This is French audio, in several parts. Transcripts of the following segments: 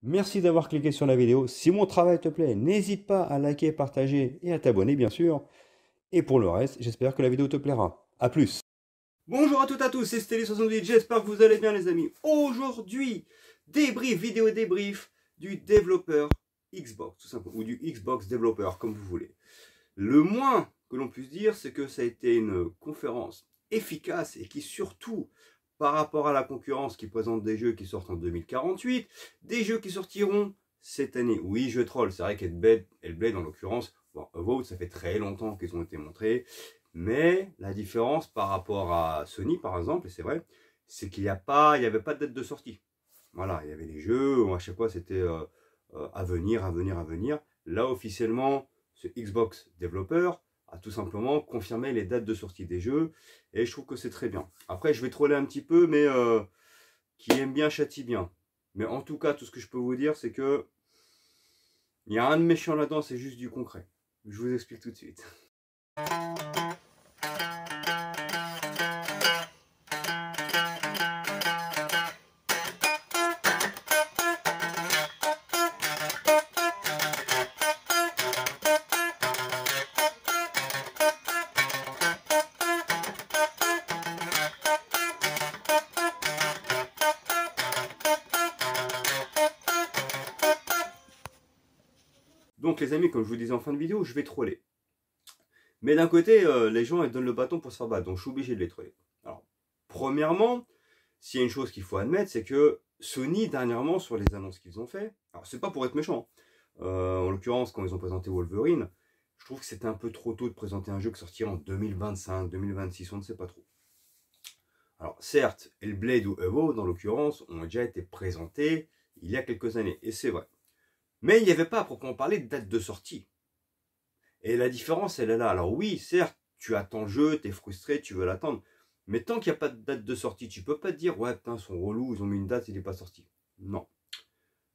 Merci d'avoir cliqué sur la vidéo. Si mon travail te plaît, n'hésite pas à liker, partager et à t'abonner bien sûr. Et pour le reste, j'espère que la vidéo te plaira. A plus. Bonjour à toutes et à tous, c'est Stelly68, j'espère que vous allez bien les amis. Aujourd'hui, débrief, vidéo débrief du développeur Xbox, tout simplement, ou du Xbox développeur, comme vous voulez. Le moins que l'on puisse dire, c'est que ça a été une conférence efficace et qui surtout, par rapport à la concurrence qui présente des jeux qui sortent en 2048, des jeux qui sortiront cette année. Oui, je troll, c'est vrai qu'Hellblade en l'occurrence, bon, Avowed, ça fait très longtemps qu'ils ont été montrés, mais la différence par rapport à Sony par exemple, et c'est vrai, c'est qu'il n'y avait pas de date de sortie. Voilà, il y avait des jeux où à chaque fois c'était à venir, à venir, à venir. Là officiellement, ce Xbox développeur a tout simplement confirmé les dates de sortie des jeux et je trouve que c'est très bien. Après, je vais troller un petit peu, mais qui aime bien châtie bien. Mais en tout cas, tout ce que je peux vous dire, c'est que il y a un de méchant là-dedans, c'est juste du concret. Je vous explique tout de suite. Donc les amis, comme je vous disais en fin de vidéo, je vais troller. Mais d'un côté, les gens ils donnent le bâton pour se faire battre, donc je suis obligé de les troller. Alors, premièrement, s'il y a une chose qu'il faut admettre, c'est que Sony, dernièrement, sur les annonces qu'ils ont fait, alors c'est pas pour être méchant, en l'occurrence, quand ils ont présenté Wolverine, je trouve que c'était un peu trop tôt de présenter un jeu qui sortira en 2025, 2026, on ne sait pas trop. Alors certes, Hellblade ou Evo, dans l'occurrence, ont déjà été présentés il y a quelques années, et c'est vrai. Mais il n'y avait pas à proprement parler de date de sortie. Et la différence, elle est là. Alors oui, certes, tu attends le jeu, tu es frustré, tu veux l'attendre. Mais tant qu'il n'y a pas de date de sortie, tu peux pas te dire, ouais, putain, ils sont relous, ils ont mis une date, il n'est pas sorti. Non.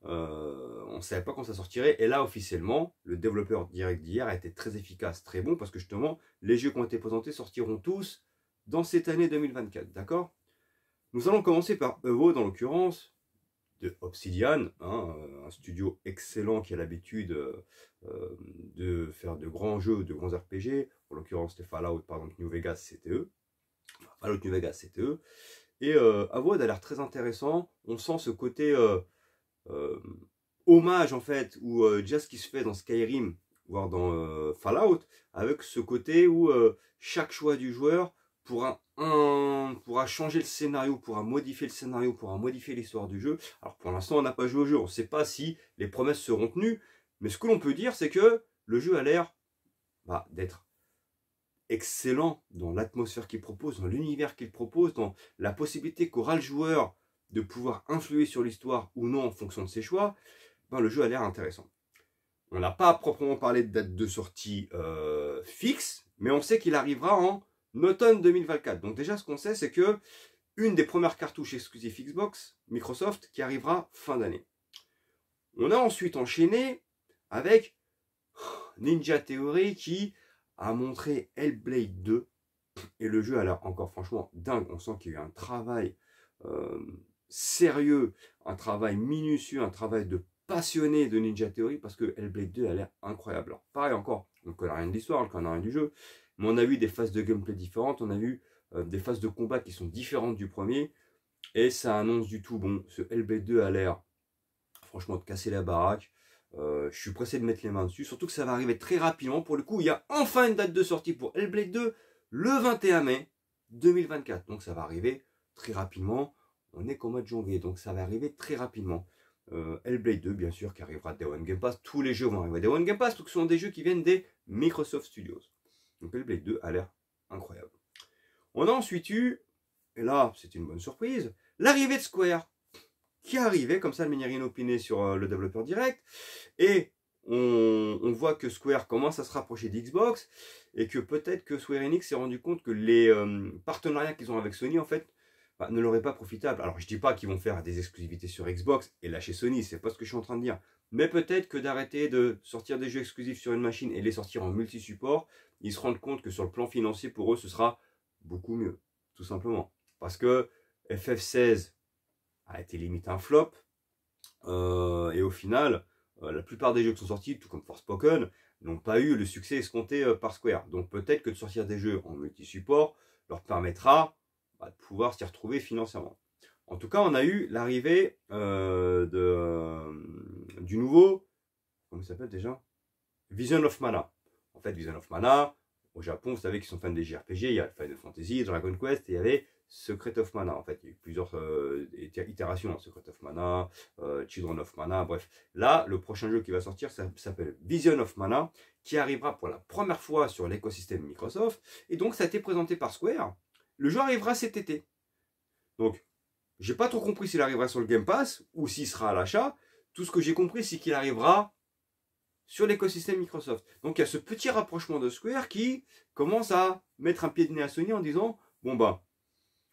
On ne savait pas quand ça sortirait. Et là, officiellement, le développeur direct d'hier a été très efficace, très bon, parce que justement, les jeux qui ont été présentés sortiront tous dans cette année 2024. D'accord? Nous allons commencer par Evo, dans l'occurrence, de Obsidian, hein, un studio excellent qui a l'habitude de faire de grands jeux, de grands RPG. En l'occurrence, c'était Fallout, par exemple, New Vegas, c'était eux. Enfin, Fallout New Vegas, c'était eux. Et Avowed a l'air très intéressant. On sent ce côté euh, hommage, en fait, ou déjà ce qui se fait dans Skyrim, voire dans Fallout, avec ce côté où chaque choix du joueur pourra changer le scénario, pourra modifier le scénario, pourra modifier l'histoire du jeu. Alors pour l'instant, on n'a pas joué au jeu, on ne sait pas si les promesses seront tenues, mais ce que l'on peut dire, c'est que le jeu a l'air d'être excellent dans l'atmosphère qu'il propose, dans l'univers qu'il propose, dans la possibilité qu'aura le joueur de pouvoir influer sur l'histoire ou non en fonction de ses choix. Le jeu a l'air intéressant. On n'a pas à proprement parlé de date de sortie fixe, mais on sait qu'il arrivera en automne 2024. Donc déjà, ce qu'on sait, c'est que une des premières cartouches exclusives Xbox, Microsoft, qui arrivera fin d'année. On a ensuite enchaîné avec Ninja Theory qui a montré Hellblade 2. Et le jeu a l'air encore franchement dingue. On sent qu'il y a eu un travail sérieux, un travail minutieux, un travail de passionné de Ninja Theory parce que Hellblade 2 a l'air incroyable. Alors pareil encore, on ne connaît rien de l'histoire, on ne connaît rien du jeu, mais on a vu des phases de gameplay différentes, on a vu des phases de combat qui sont différentes du premier, et ça annonce du tout bon. Ce Hellblade 2 a l'air franchement de casser la baraque. Je suis pressé de mettre les mains dessus, surtout que ça va arriver très rapidement. Pour le coup, il y a enfin une date de sortie pour Hellblade 2, le 21 mai 2024. Donc ça va arriver très rapidement. On est qu'au mois de janvier, donc ça va arriver très rapidement. Hellblade 2, bien sûr, qui arrivera Day One Game Pass. Tous les jeux vont arriver Day One Game Pass, parce que ce sont des jeux qui viennent des Microsoft Studios. Donc Hellblade 2 a l'air incroyable. On a ensuite eu, et là c'est une bonne surprise, l'arrivée de Square, qui arrivait comme ça de manière inopinée sur le développeur direct. Et on voit que Square commence à se rapprocher d'Xbox et que peut-être que Square Enix s'est rendu compte que les partenariats qu'ils ont avec Sony en fait ne leur est pas profitable. Alors je dis pas qu'ils vont faire des exclusivités sur Xbox et lâcher Sony, c'est pas ce que je suis en train de dire. Mais peut-être que d'arrêter de sortir des jeux exclusifs sur une machine et les sortir en multi-support, ils se rendent compte que sur le plan financier pour eux ce sera beaucoup mieux, tout simplement. Parce que FF16 a été limite un flop. Et final, la plupart des jeux qui sont sortis, tout comme Forspoken, n'ont pas eu le succès escompté par Square. Donc peut-être que de sortir des jeux en multi-support leur permettra de pouvoir s'y retrouver financièrement. En tout cas, on a eu l'arrivée du nouveau, comment il s'appelle déjà, Vision of Mana. En fait, Vision of Mana, au Japon, vous savez qu'ils sont fans des JRPG, il y a Final Fantasy, Dragon Quest, et il y avait Secret of Mana. En fait, il y a eu plusieurs itérations, Secret of Mana, Children of Mana, bref. Là, le prochain jeu qui va sortir, ça s'appelle Vision of Mana, qui arrivera pour la première fois sur l'écosystème Microsoft, et donc ça a été présenté par Square. Le jeu arrivera cet été. Donc, j'ai pas trop compris s'il arrivera sur le Game Pass, ou s'il sera à l'achat. Tout ce que j'ai compris, c'est qu'il arrivera sur l'écosystème Microsoft. Donc il y a ce petit rapprochement de Square qui commence à mettre un pied de nez à Sony en disant bon bah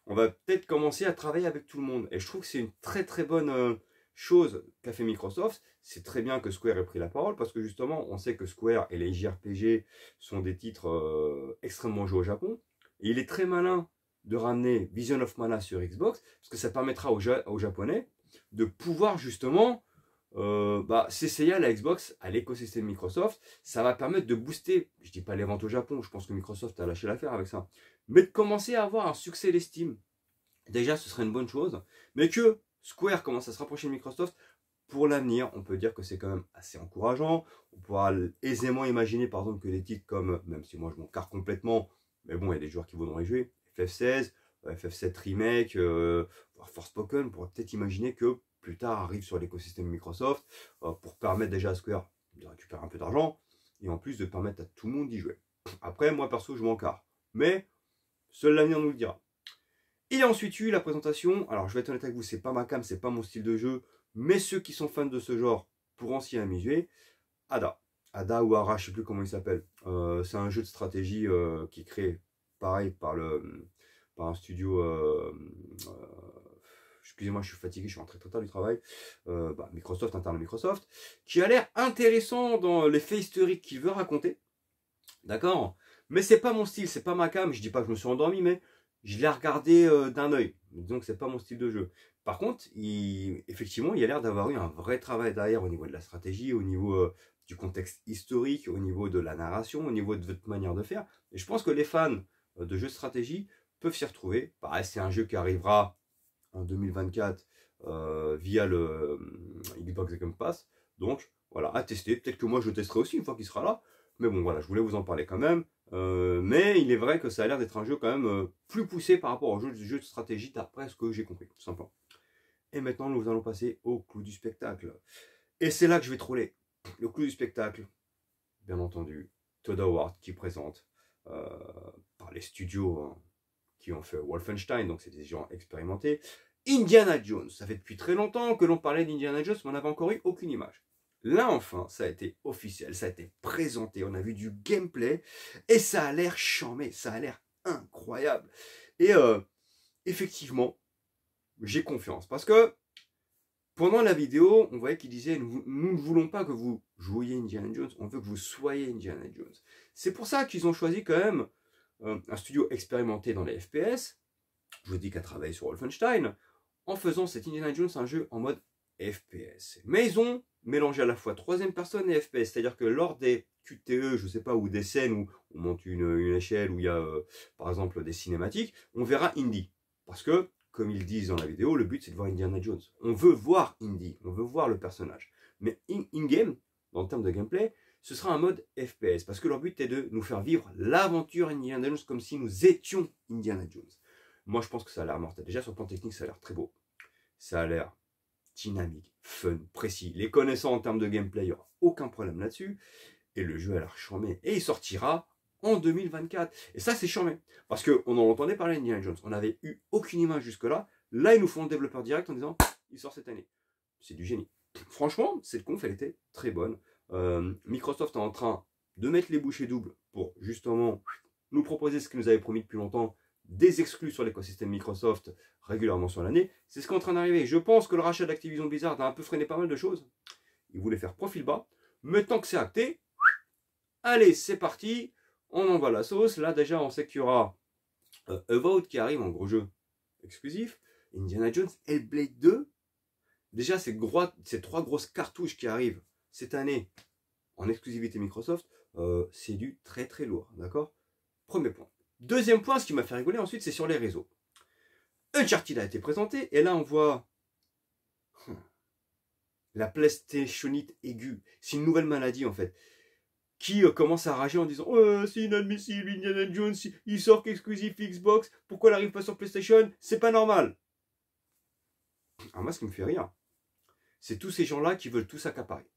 on va peut-être commencer à travailler avec tout le monde. Et je trouve que c'est une très très bonne chose qu'a fait Microsoft. C'est très bien que Square ait pris la parole parce que justement on sait que Square et les JRPG sont des titres extrêmement joués au Japon. Et il est très malin de ramener Vision of Mana sur Xbox parce que ça permettra aux Japonais de pouvoir justement s'essayer à la Xbox, à l'écosystème Microsoft. Ça va permettre de booster, je dis pas les ventes au Japon, je pense que Microsoft a lâché l'affaire avec ça, mais de commencer à avoir un succès d'estime. Déjà, ce serait une bonne chose, mais que Square commence à se rapprocher de Microsoft pour l'avenir, on peut dire que c'est quand même assez encourageant. On pourra aisément imaginer par exemple que des titres comme, même si moi je m'en carre complètement, mais bon, il y a des joueurs qui voudront y jouer, FF16, FF7 Remake, Forspoken, on pourrait peut-être imaginer que plus tard arrive sur l'écosystème Microsoft pour permettre déjà à Square de récupérer un peu d'argent et en plus de permettre à tout le monde d'y jouer. Après, moi perso, je m'en carre. Mais seul l'avenir nous le dira. Il y a ensuite eu la présentation. Alors, je vais être honnête avec vous, c'est pas ma cam, c'est pas mon style de jeu, mais ceux qui sont fans de ce genre pourront s'y amuser. Ada ou Ara, je sais plus comment il s'appelle. C'est un jeu de stratégie qui est créé, pareil, par un studio. Excusez-moi, je suis fatigué, je suis rentré très tard du travail. Microsoft, interne à Microsoft, qui a l'air intéressant dans les faits historiques qu'il veut raconter. D'accord? Mais c'est pas mon style, c'est pas ma cam. Je dis pas que je me suis endormi, mais je l'ai regardé d'un œil. Donc c'est pas mon style de jeu. Par contre, effectivement, il y a l'air d'avoir eu un vrai travail derrière au niveau de la stratégie, au niveau du contexte historique, au niveau de la narration, au niveau de votre manière de faire. Et je pense que les fans de jeux de stratégie peuvent s'y retrouver. Pareil, c'est un jeu qui arrivera en 2024 via le Xbox Game Pass. Donc voilà, à tester. Peut-être que moi je le testerai aussi une fois qu'il sera là. Mais bon voilà, je voulais vous en parler quand même. Mais il est vrai que ça a l'air d'être un jeu quand même plus poussé par rapport au jeu de stratégie d'après ce que j'ai compris, tout simplement. Et maintenant nous allons passer au clou du spectacle. Et c'est là que je vais troller. Le clou du spectacle, bien entendu, Todd Howard qui présente par les studios qui ont fait Wolfenstein, donc c'est des gens expérimentés. Indiana Jones, ça fait depuis très longtemps que l'on parlait d'Indiana Jones, mais on n'avait encore eu aucune image. Là enfin, ça a été officiel, ça a été présenté, on a vu du gameplay, et ça a l'air charmé, ça a l'air incroyable. Et effectivement, j'ai confiance, parce que pendant la vidéo, on voyait qu'il disait nous ne voulons pas que vous jouiez Indiana Jones, on veut que vous soyez Indiana Jones. C'est pour ça qu'ils ont choisi quand même un studio expérimenté dans les FPS, je vous dis qu'à travailler sur Wolfenstein, en faisant cet Indiana Jones un jeu en mode FPS. Mais ils ont mélangé à la fois troisième personne et FPS, c'est-à-dire que lors des QTE, je sais pas, ou des scènes où on monte une échelle, où il y a par exemple des cinématiques, on verra Indy. Parce que, comme ils disent dans la vidéo, le but c'est de voir Indiana Jones. On veut voir Indy, on veut voir le personnage. Mais in-game, dans le terme de gameplay, ce sera un mode FPS, parce que leur but est de nous faire vivre l'aventure Indiana Jones comme si nous étions Indiana Jones. Moi, je pense que ça a l'air mortel. Déjà, sur le plan technique, ça a l'air très beau. Ça a l'air dynamique, fun, précis. Les connaissants en termes de gameplay, il n'y aura aucun problème là-dessus. Et le jeu a l'air charmé. Et il sortira en 2024. Et ça, c'est charmé. Parce qu'on en entendait parler d'Indiana Jones. On n'avait eu aucune image jusque-là. Là, ils nous font le développeur direct en disant il sort cette année. C'est du génie. Franchement, cette conf, elle était très bonne. Microsoft est en train de mettre les bouchées doubles pour justement nous proposer ce qu'ils nous avaient promis depuis longtemps, des exclus sur l'écosystème Microsoft régulièrement sur l'année. C'est ce qui est en train d'arriver. Je pense que le rachat d'Activision Blizzard a un peu freiné pas mal de choses. Ils voulaient faire profil bas. Mais tant que c'est acté, allez, c'est parti. On envoie la sauce. Là, déjà, on sait qu'il y aura Avowed qui arrive en gros jeu exclusif. Indiana Jones, Hellblade 2. Déjà, ces 3 grosses cartouches qui arrivent cette année en exclusivité Microsoft, c'est du très très lourd, d'accord? Premier point. Deuxième point, ce qui m'a fait rigoler ensuite, c'est sur les réseaux. Uncharted a été présenté, et là on voit la PlayStationite aiguë. C'est une nouvelle maladie en fait, qui commence à rager en disant c'est inadmissible, Indiana Jones, il sort qu'exclusif Xbox, pourquoi il n'arrive pas sur PlayStation? C'est pas normal. Alors moi, ce qui me fait rire, c'est tous ces gens-là qui veulent tous accaparer.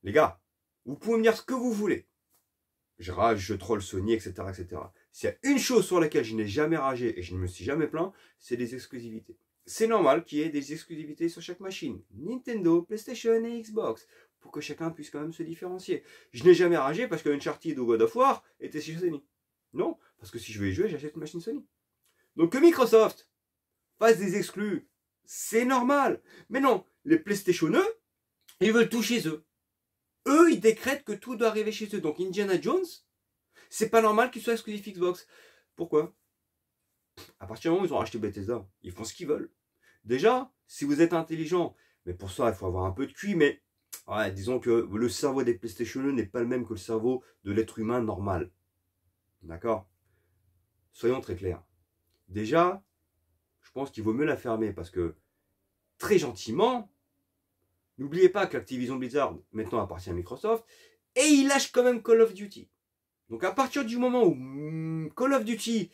Les gars, vous pouvez me dire ce que vous voulez. Je rage, je troll Sony, etc., etc. S'il y a une chose sur laquelle je n'ai jamais ragé et je ne me suis jamais plaint, c'est des exclusivités. C'est normal qu'il y ait des exclusivités sur chaque machine. Nintendo, PlayStation et Xbox. Pour que chacun puisse quand même se différencier. Je n'ai jamais ragé parce que Uncharted ou God of War était chez Sony. Non, parce que si je veux y jouer, j'achète une machine Sony. Donc que Microsoft fasse des exclus, c'est normal. Mais non, les PlayStation, eux, ils veulent tout chez eux. Eux, ils décrètent que tout doit arriver chez eux. Donc Indiana Jones, c'est pas normal qu'il soit exclusif Xbox. Pourquoi? À partir du moment où ils ont racheté Bethesda, ils font ce qu'ils veulent. Déjà, si vous êtes intelligent, mais pour ça, il faut avoir un peu de QI, mais ouais, disons que le cerveau des PlayStation n'est pas le même que le cerveau de l'être humain normal. D'accord? Soyons très clairs. Déjà, je pense qu'il vaut mieux la fermer parce que, très gentiment, n'oubliez pas qu'Activision Blizzard maintenant appartient à Microsoft et il lâche quand même Call of Duty. Donc à partir du moment où Call of Duty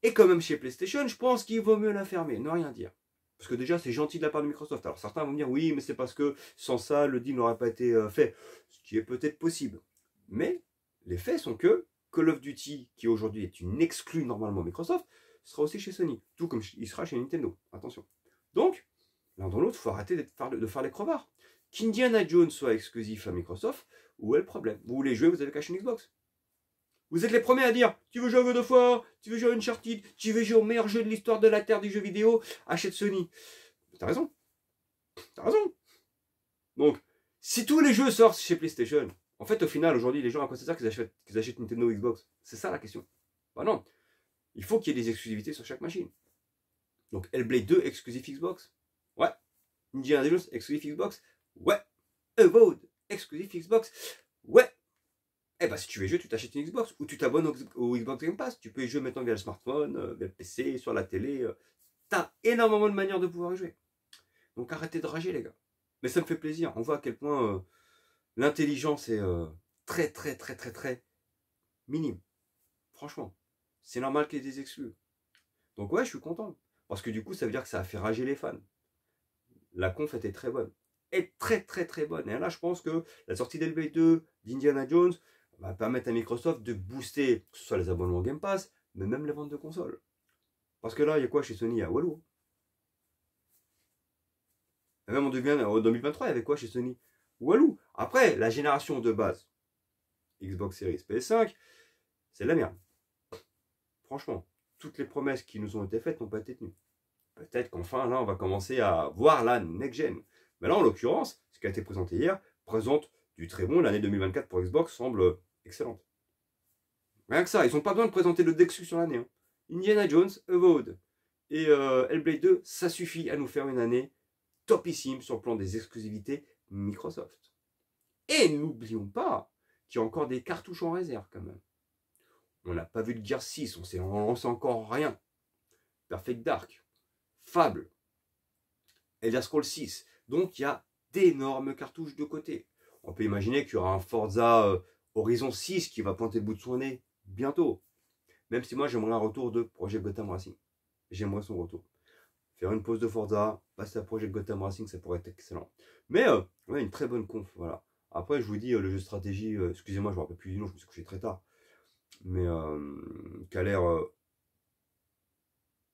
est quand même chez PlayStation, je pense qu'il vaut mieux la fermer, ne rien dire. Parce que déjà c'est gentil de la part de Microsoft. Alors certains vont me dire oui mais c'est parce que sans ça le deal n'aurait pas été fait. Ce qui est peut-être possible. Mais les faits sont que Call of Duty, qui aujourd'hui est une exclue normalement Microsoft, sera aussi chez Sony. Tout comme il sera chez Nintendo. Attention. Donc, l'un dans l'autre, il faut arrêter de faire les crevards. Qu'Indiana Jones soit exclusif à Microsoft, où est le problème? Vous voulez jouer, vous avez caché une Xbox. Vous êtes les premiers à dire tu veux jouer à God of War, tu veux jouer à Uncharted, tu veux jouer au meilleur jeu de l'histoire de la Terre du jeu vidéo, achète Sony. T'as raison. T'as raison. Donc, si tous les jeux sortent chez PlayStation, en fait, au final, aujourd'hui, les gens, à quoi ça sert qu'ils achètent Nintendo ou Xbox? C'est ça la question. Bah non. Il faut qu'il y ait des exclusivités sur chaque machine. Donc, Hellblade 2, exclusif Xbox. Ouais. Indiana Jones, exclusif Xbox. Ouais. Avowed, exclusif Xbox. Ouais. Eh ben, si tu veux jouer, tu t'achètes une Xbox ou tu t'abonnes au Xbox Game Pass. Tu peux y jouer maintenant via le smartphone, via le PC, sur la télé. T'as énormément de manières de pouvoir y jouer. Donc arrêtez de rager, les gars. Mais ça me fait plaisir. On voit à quel point l'intelligence est très, très, très, très, très minime. Franchement, c'est normal qu'il y ait des exclus. Donc ouais, je suis content. Parce que du coup, ça veut dire que ça a fait rager les fans. La conf était très bonne. Et très, très, très bonne. Et là, je pense que la sortie d'Hellblade 2, d'Indiana Jones, va permettre à Microsoft de booster, que ce soit les abonnements Game Pass, mais même les ventes de consoles. Parce que là, il y a quoi chez Sony? Il y a Walou. Et même en 2023, il y avait quoi chez Sony? Walou. Après, la génération de base, Xbox Series, PS5, c'est de la merde. Franchement, toutes les promesses qui nous ont été faites n'ont pas été tenues. Peut-être qu'enfin, là, on va commencer à voir la next-gen. Mais là, en l'occurrence, ce qui a été présenté hier présente du très bon. L'année 2024 pour Xbox semble excellente. Rien que ça, ils n'ont pas besoin de présenter le Dexus sur l'année. Hein. Indiana Jones, Avowed et Hellblade 2, ça suffit à nous faire une année topissime sur le plan des exclusivités Microsoft. Et n'oublions pas qu'il y a encore des cartouches en réserve quand même. On n'a pas vu de Gears 6, on sait encore rien. Perfect Dark, Fable, Elder Scrolls 6. Donc il y a d'énormes cartouches de côté. On peut imaginer qu'il y aura un Forza Horizon 6 qui va pointer le bout de son nez bientôt. Même si moi j'aimerais un retour de Project Gotham Racing. J'aimerais son retour. Faire une pause de Forza, passer à Project Gotham Racing, ça pourrait être excellent. Mais ouais, une très bonne conf, voilà. Après, je vous dis, le jeu de stratégie, excusez-moi, je ne me rappelle plus du nom, je me suis couché très tard. Mais qui a l'air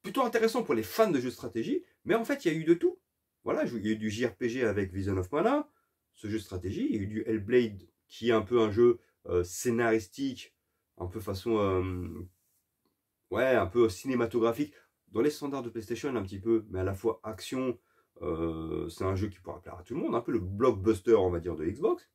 plutôt intéressant pour les fans de jeux de stratégie. Mais en fait, il y a eu de tout. Voilà, il y a eu du JRPG avec Vision of Mana, ce jeu de stratégie. Il y a eu du Hellblade, qui est un peu un jeu scénaristique, un peu façon... ouais, un peu cinématographique. Dans les standards de PlayStation, un petit peu, mais à la fois action. C'est un jeu qui pourra plaire à tout le monde. Un peu le blockbuster, on va dire, de Xbox.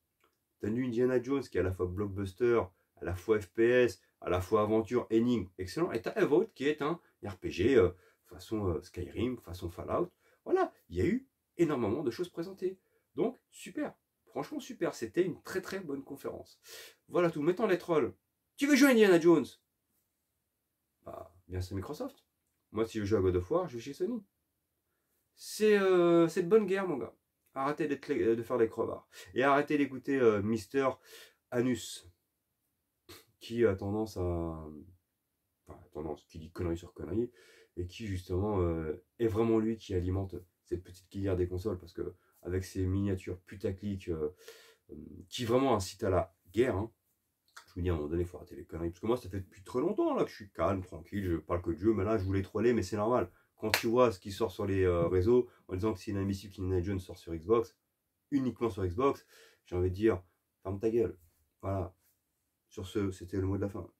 T'as du Indiana Jones qui est à la fois blockbuster, à la fois FPS, à la fois aventure, énigme, excellent. Et t'as Avowed qui est un RPG façon Skyrim, façon Fallout. Voilà, il y a eu énormément de choses présentées. Donc, super. Franchement, super. C'était une très très bonne conférence. Voilà tout. Mettons les trolls. Tu veux jouer Indiana Jones? Bah, bien c'est Microsoft. Moi, si je joue à God of War, je vais chez Sony. C'est de bonne guerre, mon gars. Arrêtez de faire des crevards. Et arrêtez d'écouter Mister Anus, qui a tendance à... Enfin, tendance, qui dit conneries sur conneries, et qui, justement, est vraiment lui qui alimente cette petite guerre des consoles, parce que avec ces miniatures putaclic qui vraiment incitent à la guerre, hein, je vous dis à un moment donné, il faut arrêter les conneries. Parce que moi, ça fait depuis très longtemps là, que je suis calme, tranquille, je parle que de jeu, mais là, je voulais troller, mais c'est normal. Quand tu vois ce qui sort sur les réseaux, en disant que c'est inadmissible qu'Indiana Jones sort sur Xbox, uniquement sur Xbox, j'ai envie de dire, ferme ta gueule. Voilà. Sur ce, c'était le mot de la fin.